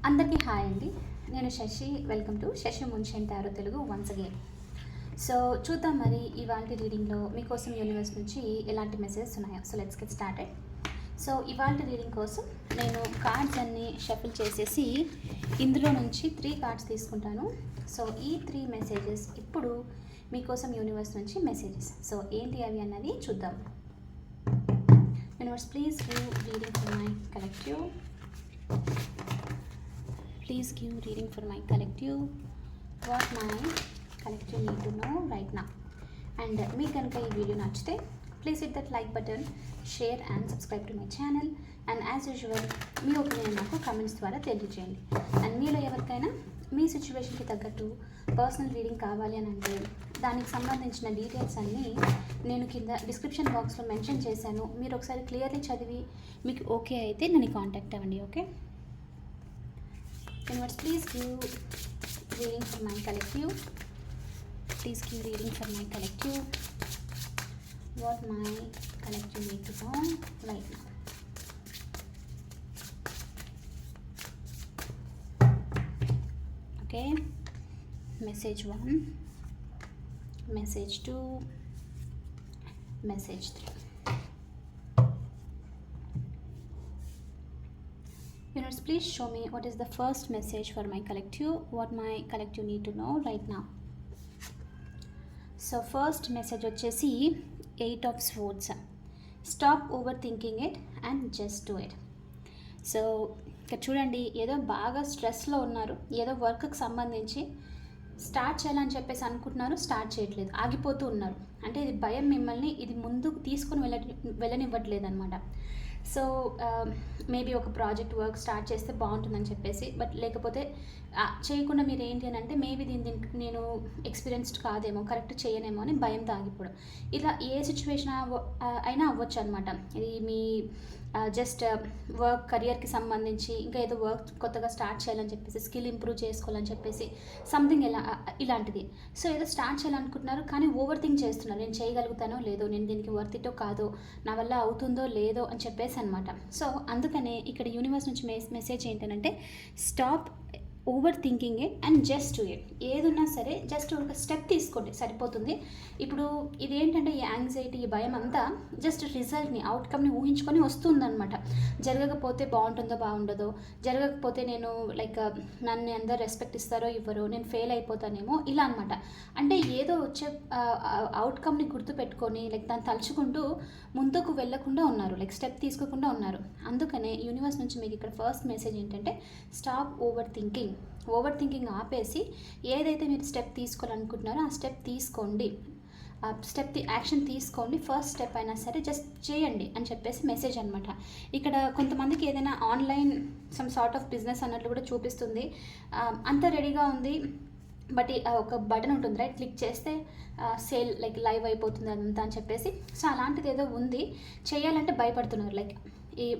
అందరికీ హాయ్ అండి. నేను శశి. వెల్కమ్ టు శశి మున్షన్ tarot Telugu once again. So చూద్దాం మరి ఇవాల్టి రీడింగ్లో మీకోసం యూనివర్స్ నుంచి ఎలాంటి మెసేజెస్ ఉన్నాయో. So let's get started. So ఇవాల్టి రీడింగ్ కోసం నేను కార్డ్స్ అన్నీ షఫుల్ చేసేసి ఇందులో నుంచి 3 కార్డ్స్ తీసుకుంటాను. సో ఈ 3 మెసేజెస్ ఇప్పుడు మీకోసం యూనివర్స్ నుంచి మెసేజెస్. సో ఏంటి అవి అన్నది చూద్దాం. Universe please give reading for my collective. Please give reading for my collective. What my collective need to know right now. And మీకు కనుక ఈ వీడియో నచ్చితే please hit that like button, share and subscribe to my channel. And as usual me opinion నాకు comments ద్వారా తెలియజేయండి. And మీలో ఎవరికైనా మీ సిచ్యువేషన్కి తగ్గట్టు పర్సనల్ రీడింగ్ కావాలి అని అంటే దానికి సంబంధించిన డీటెయిల్స్ అన్నీ నేను కింద డిస్క్రిప్షన్ బాక్స్లో మెన్షన్ చేశాను. మీరు ఒకసారి క్లియర్లీ చదివి మీకు ఓకే అయితే నన్ను కాంటాక్ట్ అవ్వండి. Okay. Universe, please give reading for my collective. Please give reading for my collective. What my collective need to know right now. Okay. Message 1, message 2, message 3. Universe, please show me what is the first message for my collective, what my collective need to know right now. So first message వచ్చేసి 8 of Swords. Stop overthinking it and just do it. So ఇక్కడ చూడండి, ఏదో బాగా స్ట్రెస్లో ఉన్నారు, ఏదో వర్క్కి సంబంధించి start చేయాలని చెప్పేసి అనుకుంటున్నారు, స్టార్ట్ చేయట్లేదు, ఆగిపోతూ ఉన్నారు. అంటే ఇది భయం మిమ్మల్ని ఇది ముందుకు తీసుకొని వెళ్ళనివ్వట్లేదు అనమాట. సో మేబీ ఒక ప్రాజెక్ట్ వర్క్ స్టార్ట్ చేస్తే బాగుంటుందని చెప్పేసి, బట్ లేకపోతే చేయకుండా మీరు ఏంటి అని అంటే మేబీ దీనికి నేను ఎక్స్పీరియన్స్డ్ కాదేమో, కరెక్ట్ చేయనేమో అని భయంతో ఆగిపోవడం. ఇలా ఏ సిచ్యువేషన్ అయినా అవ్వచ్చు అనమాట. ఇది మీ జస్ట్ వర్క్ కెరియర్కి సంబంధించి, ఇంకా ఏదో వర్క్ కొత్తగా స్టార్ట్ చేయాలని చెప్పేసి, స్కిల్ ఇంప్రూవ్ చేసుకోవాలని చెప్పేసి సంథింగ్ ఇలాంటిది. సో ఏదో స్టార్ట్ చేయాలనుకుంటున్నారు కానీ ఓవర్ థింక్ చేస్తున్నారు, నేను చేయగలుగుతానో లేదో, నేను దీనికి వర్తిటో కాదో, నా వల్ల అవుతుందో లేదో అని చెప్పేసి అనమాట. సో అందుకనే ఇక్కడ యూనివర్స్ నుంచి మెసేజ్ ఏంటంటే stop over thinking it and just do it. ఏదున్నా సరే జస్ట్ ఒక స్టెప్ తీసుకోండి, సరిపోతుంది. ఇప్పుడు ఇదేంటంటే ఈ యాంగ్జైటీ, ఈ భయం అంతా జస్ట్ రిజల్ట్ని, అవుట్కమ్ని ఊహించుకొని వస్తుందన్నమాట. జరగకపోతే బాగుంటుందో బాగుండదో, జరగకపోతే నేను నన్ను అందరు రెస్పెక్ట్ ఇస్తారో ఇవ్వరో, నేను ఫెయిల్ అయిపోతానేమో, ఇలా అనమాట. అంటే ఏదో వచ్చే అవుట్కమ్ని గుర్తుపెట్టుకొని దాన్ని తలుచుకుంటూ ముందుకు వెళ్ళకుండా ఉన్నారు, స్టెప్ తీసుకోకుండా ఉన్నారు. అందుకనే యూనివర్స్ నుంచి మీకు ఇక్కడ ఫస్ట్ మెసేజ్ ఏంటంటే స్టాప్ ఓవర్ థింకింగ్ ఆపేసి ఏదైతే మీరు స్టెప్ తీసుకోవాలనుకుంటున్నారో ఆ స్టెప్ తీసుకోండి, ఆ స్టెప్ యాక్షన్ తీసుకోండి. ఫస్ట్ స్టెప్ అయినా సరే జస్ట్ చేయండి అని చెప్పేసి మెసేజ్ అనమాట. ఇక్కడ కొంతమందికి ఏదైనా online some sort of business అన్నట్లు కూడా చూపిస్తుంది. అంతా రెడీగా ఉంది, బట్ ఒక బటన్ ఉంటుంది రైట్, క్లిక్ చేస్తే సేల్ లైవ్ అయిపోతుంది అదంతా అని చెప్పేసి. సో అలాంటిది ఏదో ఉంది, చేయాలంటే భయపడుతున్నారు.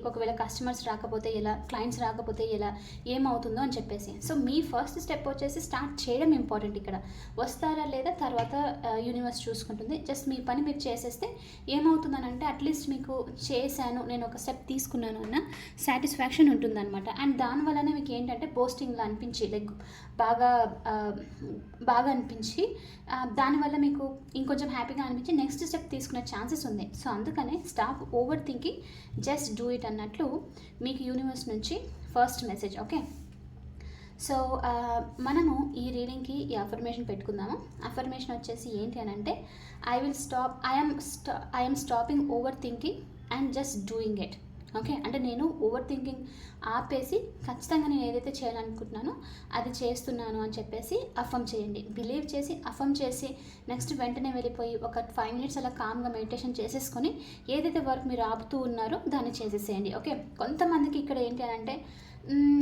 ఒకవేళ కస్టమర్స్ రాకపోతే ఎలా, క్లయింట్స్ రాకపోతే ఎలా, ఏమవుతుందో అని చెప్పేసి. సో మీ ఫస్ట్ స్టెప్ వచ్చేసి స్టార్ట్ చేయడం ఇంపార్టెంట్. ఇక్కడ వస్తారా లేదా తర్వాత యూనివర్స్ చూసుకుంటుంది. జస్ట్ మీ పని మీరు చేసేస్తే ఏమవుతుందని అంటే అట్లీస్ట్ మీకు చేశాను, నేను ఒక స్టెప్ తీసుకున్నాను అన్న సాటిస్ఫాక్షన్ ఉంటుందన్నమాట. అండ్ దానివల్లనే మీకు ఏంటంటే పోస్టింగ్లో అనిపించి బాగా అనిపించి దానివల్ల మీకు ఇంకొంచెం హ్యాపీగా అనిపించి నెక్స్ట్ స్టెప్ తీసుకునే ఛాన్సెస్ ఉంది. సో అందుకనే stop over thinking, just do it అన్నట్లు మీకు యూనివర్స్ నుంచి ఫస్ట్ మెసేజ్. ఓకే. సో మనము ఈ రీడింగ్కి ఈ అఫర్మేషన్ పెట్టుకుందాము. అఫర్మేషన్ వచ్చేసి ఏంటి అని అంటే I am stopping over thinking and just doing it. Okay. అంటే నేను ఓవర్ థింకింగ్ ఆపేసి ఖచ్చితంగా నేను ఏదైతే చేయాలనుకుంటున్నానో అది చేస్తున్నాను అని చెప్పేసి అఫర్మ్ చేయండి. బిలీవ్ చేసి అఫర్మ్ చేసి నెక్స్ట్ వెంటనే వెళ్ళిపోయి ఒక 5 minutes అలా కామ్గా మెడిటేషన్ చేసేసుకొని ఏదైతే వర్క్ మీరు ఆపుతూ ఉన్నారో దాన్ని చేసేసేయండి. ఓకే. కొంతమందికి ఇక్కడ ఏంటి అని అంటే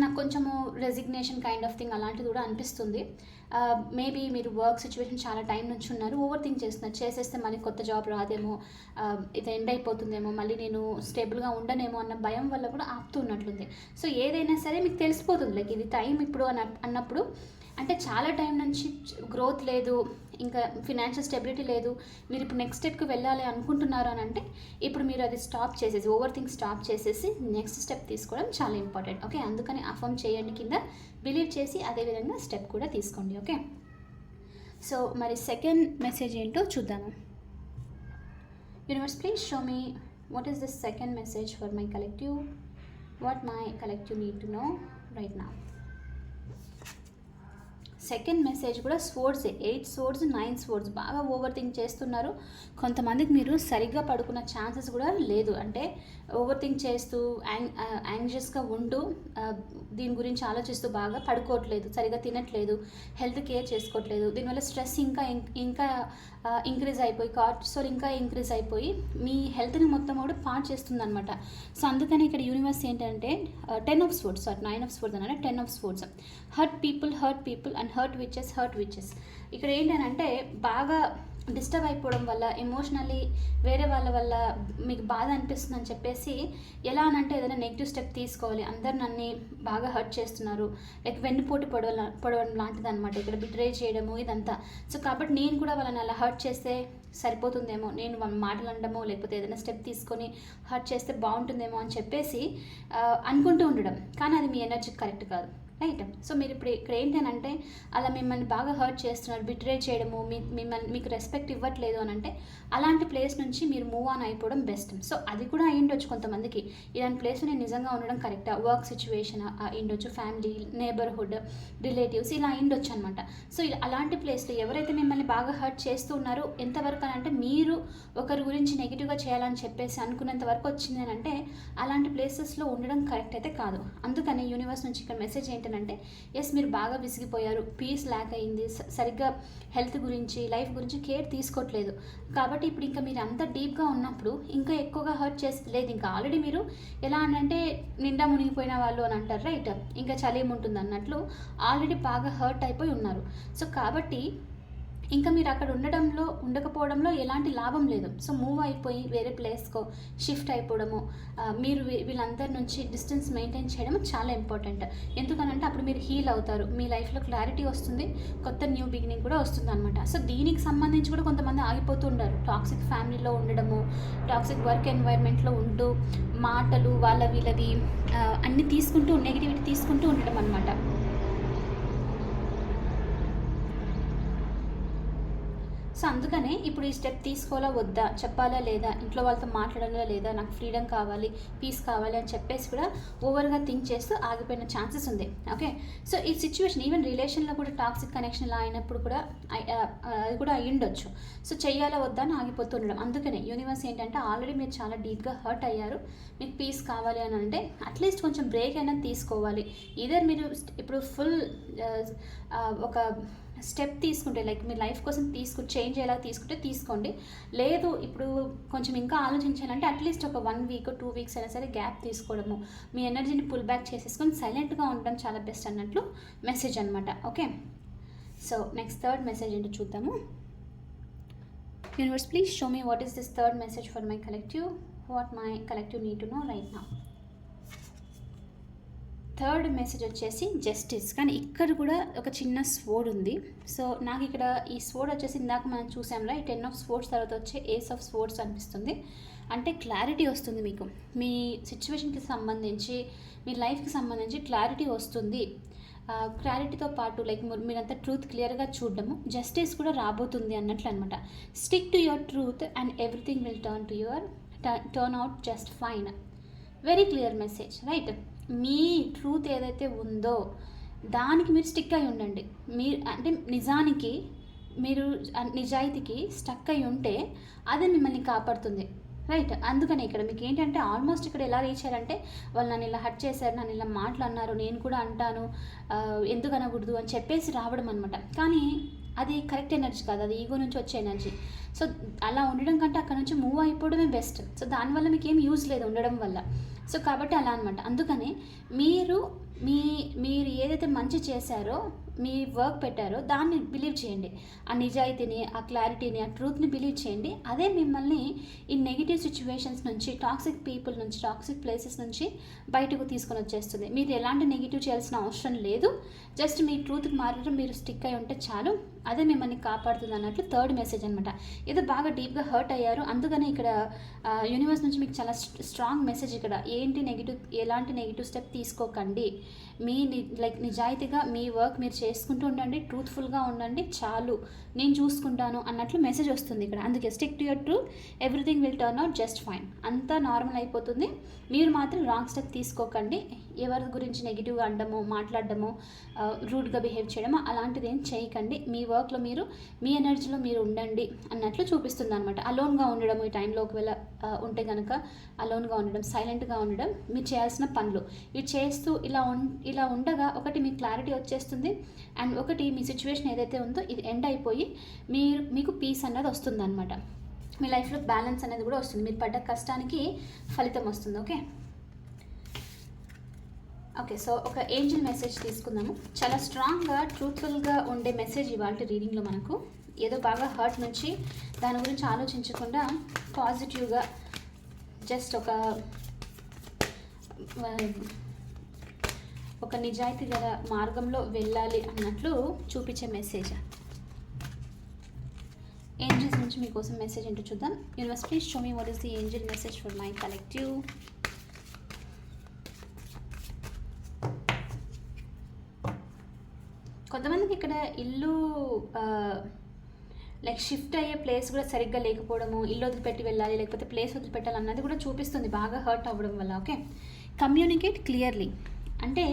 నాకు కొంచెము రెసిగ్నేషన్ కైండ్ ఆఫ్ థింగ్ అలాంటిది కూడా అనిపిస్తుంది. మేబీ మీరు వర్క్ సిచ్యువేషన్ చాలా టైం నుంచి ఉన్నారు, ఓవర్ థింక్ చేస్తున్నారు, చేసేస్తే మళ్ళీ కొత్త జాబ్ రాదేమో, ఇది ఎండ్ అయిపోతుందేమో, మళ్ళీ నేను స్టేబుల్గా ఉండనేమో అన్న భయం వల్ల కూడా ఆపుతున్నట్లుంది. సో ఏదైనా సరే మీకు తెలిసిపోతుంది ఇది టైం ఇప్పుడు అన్నప్పుడు అంటే చాలా టైం నుంచి గ్రోత్ లేదు, ఇంకా ఫినాన్షియల్ స్టెబిలిటీ లేదు, మీరు ఇప్పుడు నెక్స్ట్ స్టెప్కి వెళ్ళాలి అనుకుంటున్నారు అని అంటే ఇప్పుడు మీరు అది స్టాప్ చేసేసి, ఓవర్ థింక్ స్టాప్ చేసేసి నెక్స్ట్ స్టెప్ తీసుకోవడం చాలా ఇంపార్టెంట్. ఓకే, అందుకని అఫర్మ్ చేయండి కింద, బిలీవ్ చేసి అదేవిధంగా స్టెప్ కూడా తీసుకోండి. ఓకే, సో మరి సెకండ్ మెసేజ్ ఏంటో చూద్దాము. Universe, please show me what is the second message for my collective, what my collective need to know right now. Second message కూడా స్వోర్డ్స్, 8 స్వోర్డ్స్ 9 స్వోర్డ్స్. బాగా over think చేస్తున్నారు. కొంతమందికి మీరు సరిగ్గా పడుకున్న ఛాన్సెస్ కూడా లేదు, అంటే ఓవర్ థింక్ చేస్తూ యాంగ్జియస్గా ఉంటూ దీని గురించి ఆలోచిస్తూ బాగా పడుకోవట్లేదు, సరిగ్గా తినట్లేదు, హెల్త్ కేర్ చేసుకోవట్లేదు. దీనివల్ల స్ట్రెస్ ఇంకా ఇంక్రీజ్ అయిపోయి, కార్టిసోల్ ఇంకా ఇంక్రీజ్ అయిపోయి మీ హెల్త్ని మొత్తం కూడా పాడు చేస్తుంది అనమాట. సో అందుకని ఇక్కడ యూనివర్స్ ఏంటంటే 10 ఆఫ్ స్వోర్డ్స్, 9 ఆఫ్ స్వోర్డ్స్ అంటే 10 of swords. Hurt people and hurt witches. ఇక్కడ ఏంటంటే బాగా డిస్టర్బ్ అయిపోవడం వల్ల, ఎమోషనల్లీ వేరే వాళ్ళ వల్ల మీకు బాధ అనిపిస్తుంది అని చెప్పేసి, ఎలా అనంటే ఏదైనా నెగిటివ్ స్టెప్ తీసుకోవాలి, అందరు నన్ను బాగా హర్ట్ చేస్తున్నారు, లైక్ వెన్నుపోటు పొడవడం లాంటిది అనమాట. ఇక్కడ బిట్రే చేయడము ఇదంతా. సో కాబట్టి నేను కూడా వాళ్ళని అలా హర్ట్ చేస్తే సరిపోతుందేమో, నేను వాళ్ళ మాటలు అనడమో లేకపోతే ఏదైనా స్టెప్ తీసుకొని హర్ట్ చేస్తే బాగుంటుందేమో అని చెప్పేసి అనుకుంటూ ఉండడం, కానీ అది మీ ఎనర్జీ కరెక్ట్ కాదు. రైట్. సో మీరు ఇప్పుడు ఇక్కడ ఏంటంటే అలా మిమ్మల్ని బాగా హర్ట్ చేస్తున్నారు, బిట్రే చేయడము, మీకు రెస్పెక్ట్ ఇవ్వట్లేదు అని అంటే అలాంటి ప్లేస్ నుంచి మీరు మూవ్ ఆన్ అయిపోవడం బెస్ట్. సో అది కూడా అయ్యిండొచ్చు కొంతమందికి, ఇలాంటి ప్లేస్లో నేను నిజంగా ఉండడం కరెక్టా, వర్క్ సిచ్యువేషన్ అయ్యిండొచ్చు, ఫ్యామిలీ, నేబర్హుడ్, రిలేటివ్స్ ఇలా అయ్యిండొచ్చు అనమాట. సో అలాంటి ప్లేస్లో ఎవరైతే మిమ్మల్ని బాగా హర్ట్ చేస్తూ ఉన్నారో, ఎంతవరకు అని అంటే మీరు ఒకరి గురించి నెగిటివ్గా చేయాలని చెప్పేసి అనుకున్నంత వరకు వచ్చింది అని అంటే అలాంటి ప్లేసెస్లో ఉండడం కరెక్ట్ అయితే కాదు. అందుకని యూనివర్స్ నుంచి ఇక్కడ మెసేజ్ ఏంటంటే, ఎస్ మీరు బాగా విసిగిపోయారు, పీస్ ల్యాక్ అయింది, సరిగ్గా హెల్త్ గురించి, లైఫ్ గురించి కేర్ తీసుకోవట్లేదు. కాబట్టి ఇప్పుడు ఇంకా మీరు అంత డీప్గా ఉన్నప్పుడు ఇంకా ఎక్కువగా హర్ట్ చేసేది లేదు. ఇంకా ఆల్రెడీ మీరు ఎలా అంటే నిండా మునిగిపోయిన వాళ్ళు అని అంటారు, రైట్, ఇంకా చలి ఏముంటుంది అన్నట్లు ఆల్రెడీ బాగా హర్ట్ అయిపోయి ఉన్నారు. సో కాబట్టి ఇంకా మీరు అక్కడ ఉండకపోవడంలో ఎలాంటి లాభం లేదు. సో మూవ్ అయిపోయి వేరే ప్లేస్కో షిఫ్ట్ అయిపోవడము, మీరు వీళ్ళందరి నుంచి డిస్టెన్స్ మెయింటైన్ చేయడం చాలా ఇంపార్టెంట్. ఎందుకనంటే అప్పుడు మీరు హీల్ అవుతారు, మీ లైఫ్లో క్లారిటీ వస్తుంది, కొత్త న్యూ బిగినింగ్ కూడా వస్తుంది అనమాట. సో దీనికి సంబంధించి కూడా కొంతమంది ఆగిపోతూ ఉంటారు, టాక్సిక్ ఫ్యామిలీలో ఉండడము, టాక్సిక్ వర్క్ ఎన్వైర్న్మెంట్లో ఉంటూ మాటలు వాళ్ళ వీళ్ళవి అన్నీ తీసుకుంటూ, నెగిటివిటీ తీసుకుంటూ ఉండడం అనమాట. సో అందుకనే ఇప్పుడు ఈ స్టెప్ తీసుకోవాలా వద్దా, చెప్పాలా లేదా, ఇంట్లో వాళ్ళతో మాట్లాడాలా లేదా, నాకు ఫ్రీడమ్ కావాలి, పీస్ కావాలి అని చెప్పేసి కూడా ఓవర్గా థింక్ చేస్తూ ఆగిపోయిన ఛాన్సెస్ ఉంది. ఓకే, సో ఈ సిచ్యువేషన్ ఈవెన్ రిలేషన్లో కూడా టాక్సిక్ కనెక్షన్ ఇలా అయినప్పుడు కూడా అది కూడా అయ్యుండొచ్చు. సో చెయ్యాలా వద్దా అని ఆగిపోతుండడం. అందుకనే యూనివర్స్ ఏంటంటే ఆల్రెడీ మీరు చాలా డీప్గా హర్ట్ అయ్యారు, మీకు పీస్ కావాలి అని అంటే అట్లీస్ట్ కొంచెం బ్రేక్ అయినా తీసుకోవాలి. ఇదర్ మీరు ఇప్పుడు ఫుల్ ఒక స్టెప్ తీసుకుంటే, లైక్ మీ లైఫ్ కోసం చేంజ్ అయ్యేలా తీసుకుంటే తీసుకోండి. లేదు ఇప్పుడు కొంచెం ఇంకా ఆలోచించాలంటే అట్లీస్ట్ ఒక 1 వీక్ 2 వీక్స్ అయినా సరే గ్యాప్ తీసుకోవడము, మీ ఎనర్జీని పుల్ బ్యాక్ చేసేసుకొని సైలెంట్గా ఉండడం చాలా బెస్ట్ అన్నట్లు మెసేజ్ అనమాట. Okay, so next third message ఏంటో చూద్దాము. Universe, please show me what is this third message for my collective, what my collective need to know right now. Third message వచ్చేసి justice, కానీ ఇక్కడ కూడా ఒక చిన్న స్వోర్డ్ ఉంది. సో నాకు ఇక్కడ ఈ స్వోర్డ్ వచ్చేసి ఇందాక మనం చూసాంలా, ఈ 10 ఆఫ్ స్వోర్డ్స్ తర్వాత వచ్చే ఏస్ ఆఫ్ స్వోర్డ్స్ అనిపిస్తుంది. అంటే క్లారిటీ వస్తుంది మీకు, మీ సిచ్యువేషన్కి సంబంధించి, మీ లైఫ్కి సంబంధించి క్లారిటీ వస్తుంది. క్లారిటీతో పాటు లైక్ మీరంతా ట్రూత్ క్లియర్గా చూడడము, జస్టిస్ కూడా రాబోతుంది అన్నట్లు అనమాట. Stick to your truth and everything will turn out just fine. Very clear message, right. Me truth ఏదైతే ఉందో దానికి మీరు స్టిక్ అయి ఉండండి. మీరు అంటే నిజానికి, మీరు నిజాయితీకి స్టక్ అయి ఉంటే అది మిమ్మల్ని కాపాడుతుంది, రైట్. అందుకని ఇక్కడ మీకు ఏంటంటే ఆల్మోస్ట్ ఇక్కడ ఎలా రీచ్ అయ్యారంటే, వాళ్ళు నన్ను ఇలా హర్ట్ చేశారు, నన్ను ఇలా మాట్లాడినారు, నేను కూడా అంటాను, ఎందుకు అనకూడదు అని చెప్పేసి రావడం అనమాట. కానీ అది కరెక్ట్ ఎనర్జీ కాదు, అది ఈగో నుంచి వచ్చే ఎనర్జీ. సో అలా ఉండడం కంటే అక్కడ నుంచి మూవ్ అయిపోవడమే బెస్ట్. సో దానివల్ల మీకు ఏం యూజ్ లేదు ఉండడం వల్ల. సో కాబట్టి అలా అనమాట. అందుకని మీరు మీరు ఏదైతే మంచి చేశారో, మీ వర్క్ పెట్టారో దాన్ని బిలీవ్ చేయండి. ఆ నిజాయితీని, ఆ క్లారిటీని, ఆ ట్రూత్ని బిలీవ్ చేయండి. అదే మిమ్మల్ని ఈ నెగిటివ్ సిచ్యువేషన్స్ నుంచి, టాక్సిక్ పీపుల్ నుంచి, టాక్సిక్ ప్లేసెస్ నుంచి బయటకు తీసుకొని వచ్చేస్తుంది. మీరు ఎలాంటి నెగిటివ్ చేయాల్సిన అవసరం లేదు. జస్ట్ మీ ట్రూత్కి మాత్రం మీరు స్టిక్ అయి ఉంటే చాలు, అదే మిమ్మల్ని కాపాడుతుంది అన్నట్లు థర్డ్ మెసేజ్ అనమాట. ఏదో బాగా డీప్గా హర్ట్ అయ్యారు, అందుకని ఇక్కడ యూనివర్స్ నుంచి మీకు చాలా స్ట్రాంగ్ మెసేజ్ ఇక్కడ ఏంటి, ఎలాంటి నెగిటివ్ స్టెప్ తీసుకోకండి. మీ నిజాయితీగా మీ వర్క్ మీరు చేసుకుంటూ ఉండండి, ట్రూత్ఫుల్గా ఉండండి, చాలు నేను చూసుకుంటాను అన్నట్లు మెసేజ్ వస్తుంది ఇక్కడ. అందుకే stick to your truth, everything will turn out just fine. అంతా నార్మల్ అయిపోతుంది. మీరు మాత్రం రాంగ్ స్టెప్ తీసుకోకండి. ఎవరి గురించి నెగిటివ్గా అనడము, మాట్లాడడము, రూడ్గా బిహేవ్ చేయడము అలాంటిది ఏం చేయకండి. మీ వర్క్లో మీరు, మీ ఎనర్జీలో మీరు ఉండండి అన్నట్లు చూపిస్తుంది అనమాట. అలోన్గా ఉండడం, ఈ టైంలో ఒకవేళ ఉంటే కనుక అలోన్గా ఉండడం, సైలెంట్గా ఉండడం మీరు చేయాల్సిన పనులు. ఇవి చేస్తూ ఇలా ఉండగా ఒకటి మీకు క్లారిటీ వచ్చేస్తుంది, అండ్ ఒకటి మీ సిచ్యువేషన్ ఏదైతే ఉందో ఇది ఎండ్ అయిపోయి మీకు పీస్ అన్నది వస్తుంది అనమాట. మీ లైఫ్లో బ్యాలెన్స్ అనేది కూడా వస్తుంది. మీరు పడ్డ కష్టానికి ఫలితం వస్తుంది. ఓకే, సో ఒక ఏంజల్ మెసేజ్ తీసుకుందాము. చాలా స్ట్రాంగ్గా, ట్రూత్ఫుల్గా ఉండే మెసేజ్ ఇవాళ రీడింగ్లో మనకు. ఏదో బాగా హర్ట్ నుంచి దాని గురించి ఆలోచించకుండా పాజిటివ్గా జస్ట్ ఒక నిజాయితీ గల మార్గంలో వెళ్ళాలి అన్నట్లు చూపించే మెసేజ్. ఏంజల్స్ నుంచి మీకోసం మెసేజ్ ఏంటో చూద్దాం. Universe please show me what is the Angel message for my collective. కొంతమందికి ఇక్కడ ఇల్లు షిఫ్ట్ అయ్యే ప్లేస్ కూడా సరిగ్గా లేకపోవడము, ఇల్లు వదిలిపెట్టి వెళ్ళాలి లేకపోతే ప్లేస్ వదిలిపెట్టాలి అన్నది కూడా చూపిస్తుంది బాగా హర్ట్ అవ్వడం వల్ల. ఓకే, కమ్యూనికేట్ క్లియర్లీ అంటే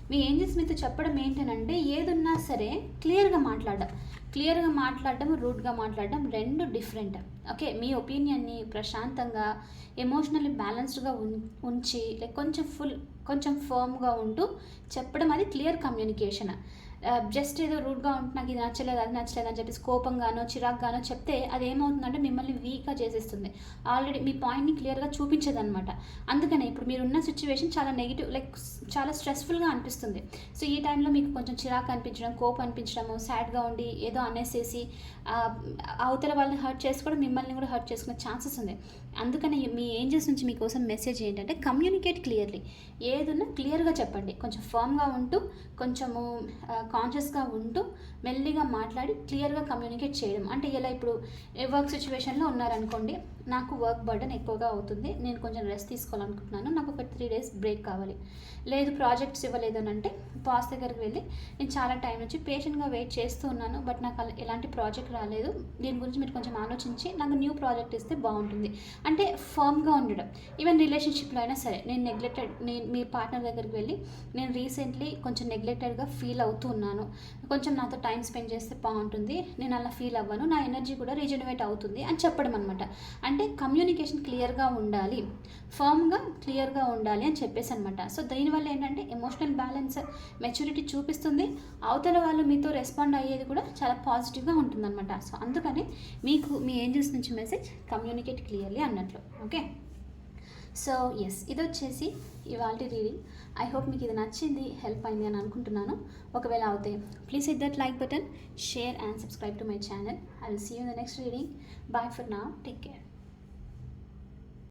మీ ఏంజల్స్ మీతో చెప్పడం ఏంటనంటే ఏదున్నా సరే క్లియర్గా మాట్లాడడం, రూడ్గా మాట్లాడడం రెండు డిఫరెంట్. ఓకే, మీ ఒపీనియన్ని ప్రశాంతంగా, ఎమోషనల్లీ బ్యాలెన్స్డ్గా ఉంచి కొంచెం ఫర్మ్గా ఉంటూ చెప్పడం, అది క్లియర్ కమ్యూనికేషన్. జస్ట్ ఏదో రూడ్గా ఉంటే నాకు ఇది నచ్చలేదు, అది నచ్చలేదు అని చెప్పేసి కోపంగానో చిరాగ్గానో చెప్తే అది ఏమవుతుందంటే మిమ్మల్ని వీక్గా చేసేస్తుంది. ఆల్రెడీ మీ పాయింట్ని క్లియర్గా చూపించదనమాట. అందుకనే ఇప్పుడు మీరున్న సిచ్యువేషన్ చాలా నెగిటివ్, చాలా స్ట్రెస్ఫుల్గా అనిపిస్తుంది. సో ఈ టైంలో మీకు కొంచెం చిరాకు అనిపించడం, కోపం అనిపించడము, సాడ్గా ఉండి ఏదో అనేసేసి అవతల వాళ్ళని హర్ట్ చేసుకోవడం, మిమ్మల్ని కూడా హర్ట్ చేసుకునే ఛాన్సెస్ ఉంది. అందుకని మీ ఏంజల్స్ నుంచి మీకోసం మెసేజ్ ఏంటంటే కమ్యూనికేట్ క్లియర్లీ. ఏదున్నా క్లియర్గా చెప్పండి, కొంచెం ఫర్మ్గా ఉంటూ, కొంచెము కాన్షియస్గా ఉంటూ, మెల్లిగా మాట్లాడి క్లియర్గా కమ్యూనికేట్ చేయడం. అంటే ఇలా ఇప్పుడు వర్క్ సిచ్యువేషన్లో ఉన్నారనుకోండి, నాకు వర్క్ బర్డెన్ ఎక్కువగా అవుతుంది, నేను కొంచెం రెస్ట్ తీసుకోవాలనుకుంటున్నాను, నాకు ఒక 3 days బ్రేక్ కావాలి. లేదు ప్రాజెక్ట్స్ ఇవ్వలేదు అని అంటే బాస్ దగ్గరికి వెళ్ళి నేను చాలా టైం నుంచి పేషెంట్గా వెయిట్ చేస్తూ ఉన్నాను, బట్ నాకు ఎలాంటి ప్రాజెక్ట్ రాలేదు, దీని గురించి మీరు కొంచెం ఆలోచించి నాకు న్యూ ప్రాజెక్ట్ ఇస్తే బాగుంటుంది అంటే ఫర్మ్గా ఉండడం. ఈవెన్ రిలేషన్షిప్లో అయినా సరే, నేను మీ పార్ట్నర్ దగ్గరికి వెళ్ళి నేను రీసెంట్లీ కొంచెం నెగ్లెక్టెడ్గా ఫీల్ అవుతూ ఉన్నాను, కొంచెం నాతో టైం స్పెండ్ చేస్తే బాగుంటుంది, నేను అలా ఫీల్ అవ్వను, నా ఎనర్జీ కూడా రీజనరేట్ అవుతుంది అని చెప్పడం అనమాట. అంటే కమ్యూనికేషన్ క్లియర్గా ఉండాలి, ఫర్మ్గా క్లియర్గా ఉండాలి అని చెప్పేసి అనమాట. సో దీనివల్ల ఏంటంటే ఎమోషనల్ బ్యాలెన్స్, మెచ్యూరిటీ చూపిస్తుంది, అవతల వాళ్ళు మీతో రెస్పాండ్ అయ్యేది కూడా చాలా పాజిటివ్గా ఉంటుందన్నమాట. సో అందుకని మీకు మీ ఏంజల్స్ నుంచి మెసేజ్ కమ్యూనికేట్ క్లియర్లీ అన్నట్లు. ఓకే, సో ఎస్, ఇది వచ్చేసి ఇవాళ రీడింగ్. ఐ హోప్ మీకు ఇది నచ్చింది, హెల్ప్ అయింది అని అనుకుంటున్నాను. ఒకవేళ అవుతే please hit that like button, share and subscribe to my channel. I will see you in the next reading. Bye for now, take care.